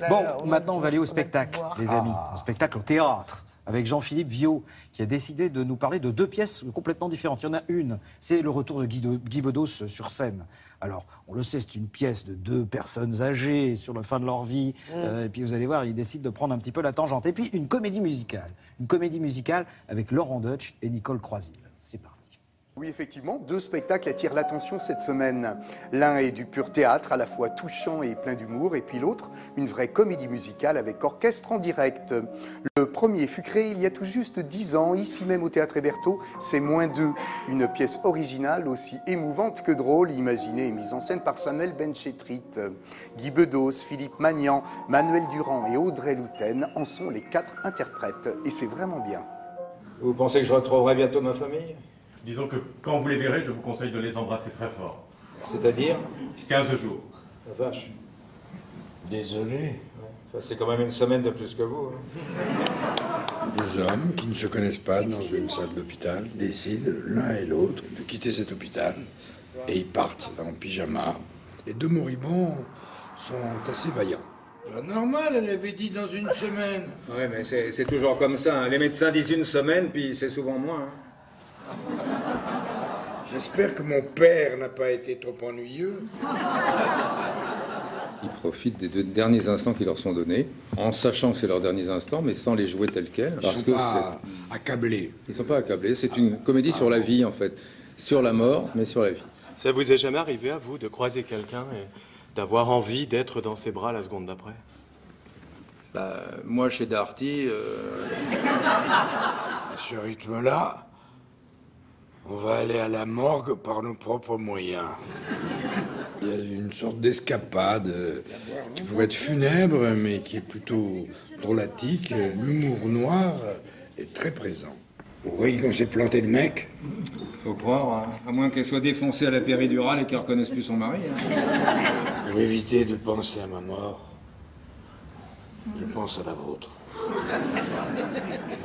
Bon, maintenant on va aller au spectacle, les amis. Au spectacle, au théâtre, avec Jean-Philippe Viau, qui a décidé de nous parler de deux pièces complètement différentes. Il y en a une, c'est le retour de Guy Bedos sur scène. Alors, on le sait, c'est une pièce de deux personnes âgées sur la fin de leur vie. Et puis vous allez voir, il décide de prendre un petit peu la tangente. Et puis une comédie musicale. Une comédie musicale avec Laurent Deutsch et Nicole Croisille. C'est parti. Oui, effectivement, deux spectacles attirent l'attention cette semaine. L'un est du pur théâtre, à la fois touchant et plein d'humour, et puis l'autre, une vraie comédie musicale avec orchestre en direct. Le premier fut créé il y a tout juste 10 ans, ici même au Théâtre Hébertot, c'est -2. Une pièce originale, aussi émouvante que drôle, imaginée et mise en scène par Samuel Benchetrit. Guy Bedos, Philippe Magnan, Manuel Durand et Audrey Louten en sont les 4 interprètes, et c'est vraiment bien. Vous pensez que je retrouverai bientôt ma famille ? Disons que quand vous les verrez, je vous conseille de les embrasser très fort. C'est-à-dire ? 15 jours. La vache. Désolé. Ouais. Enfin, c'est quand même une semaine de plus que vous. Hein. Deux hommes qui ne se connaissent pas dans une salle d'hôpital décident l'un et l'autre de quitter cet hôpital et ils partent en pyjama. Les deux moribonds sont assez vaillants. Pas normal, elle avait dit dans une semaine. Ouais, mais c'est toujours comme ça. Hein. Les médecins disent une semaine, puis c'est souvent moins. Hein. J'espère que mon père n'a pas été trop ennuyeux. Ils profitent des 2 derniers instants qui leur sont donnés, en sachant que c'est leurs derniers instants, mais sans les jouer tels quels. Ils sont pas accablés. Ils ne sont pas accablés. C'est une comédie sur la vie, en fait. Sur la mort, mais sur la vie. Ça vous est jamais arrivé à vous de croiser quelqu'un et d'avoir envie d'être dans ses bras la seconde d'après? Bah, moi, chez Darty... À ce rythme-là, on va aller à la morgue par nos propres moyens. Il y a une sorte d'escapade qui pourrait être funèbre, mais qui est plutôt drôlatique. L'humour noir est très présent. Vous voyez qu'on s'est planté de mec? Faut croire, hein. À moins qu'elle soit défoncée à la péridurale et qu'elle reconnaisse plus son mari. Hein. Pour éviter de penser à ma mort, je pense à la vôtre.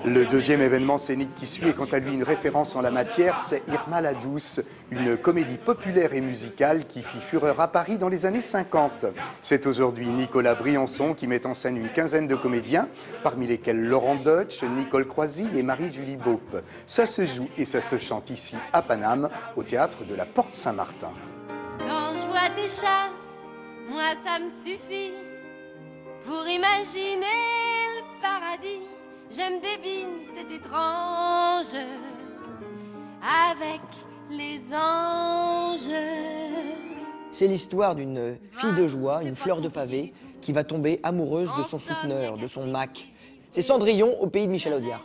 Le deuxième événement scénique qui suit est quant à lui une référence en la matière, c'est Irma la Douce, une comédie populaire et musicale qui fit fureur à Paris dans les années 50. C'est aujourd'hui Nicolas Briançon qui met en scène une quinzaine de comédiens, parmi lesquels Laurent Deutsch, Nicole Croisille et Marie-Julie Beaupe. Ça se joue et ça se chante ici à Paname, au théâtre de la Porte Saint-Martin. Quand je vois tes chasses, moi ça me suffit pour imaginer le paradis. Je me débine, c'est étrange, avec les anges. C'est l'histoire d'une fille de joie, une fleur de pavé, qui va tomber amoureuse de son souteneur, de son Mac. C'est Cendrillon au pays de Michel Audiard.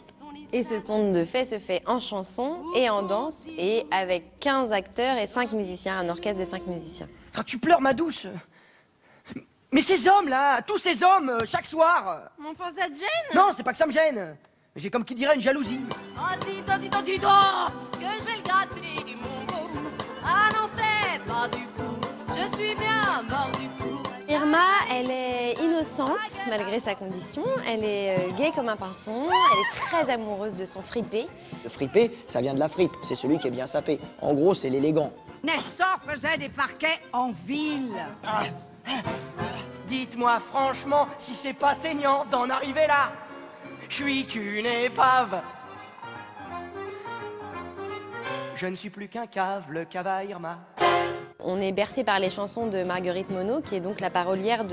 Et ce conte de fées se fait en chanson et en danse, et avec 15 acteurs et 5 musiciens, un orchestre de 5 musiciens. Quand tu pleures, ma douce. Mais ces hommes-là, tous ces hommes, chaque soir. Mon enfant, ça te gêne? Non, c'est pas que ça me gêne. J'ai comme qui dirait une jalousie. Oh, dis-toi, que je vais le gratter, mon beau. Ah non, c'est pas du tout, je suis bien mort du tout. Irma, elle est innocente, malgré sa condition. Elle est gaie comme un pinson. Elle est très amoureuse de son fripé. Le fripé, ça vient de la fripe. C'est celui qui est bien sapé. En gros, c'est l'élégant. Nestor faisait des parquets en ville. Dites-moi franchement si c'est pas saignant d'en arriver là. Je suis qu'une épave. Je ne suis plus qu'un cave, le cave à Irma. On est bercé par les chansons de Marguerite Monod, qui est donc la parolière,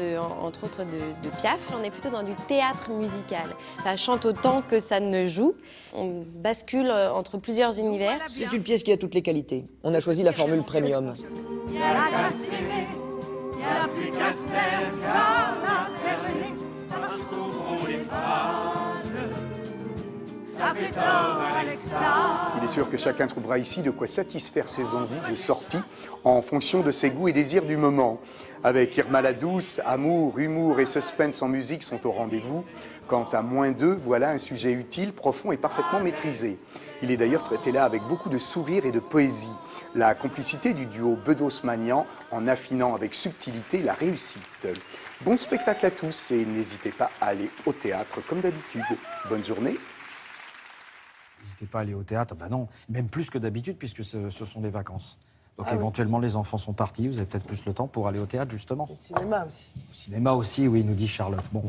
entre autres, de Piaf. On est plutôt dans du théâtre musical. Ça chante autant que ça ne joue. On bascule entre plusieurs univers. C'est une pièce qui a toutes les qualités. On a choisi la formule premium. Il y a la casse aimée, il y a plus qu'à se taire, car la fermer, parce qu'au fond les phrases, ça fait tort à l'extase. Il est sûr que chacun trouvera ici de quoi satisfaire ses envies de sortie en fonction de ses goûts et désirs du moment. Avec Irma la Douce, amour, humour et suspense en musique sont au rendez-vous. Quant à -2, voilà un sujet utile, profond et parfaitement maîtrisé. Il est d'ailleurs traité là avec beaucoup de sourire et de poésie. La complicité du duo Bedos-Magnan, en affinant avec subtilité la réussite. Bon spectacle à tous et n'hésitez pas à aller au théâtre comme d'habitude. Bonne journée. N'hésitez pas à aller au théâtre, bah non, même plus que d'habitude puisque ce sont des vacances. Donc Ah oui. éventuellement, les enfants sont partis, vous avez peut-être plus le temps pour aller au théâtre, justement. Le cinéma aussi. Au cinéma aussi, oui, nous dit Charlotte. Bon,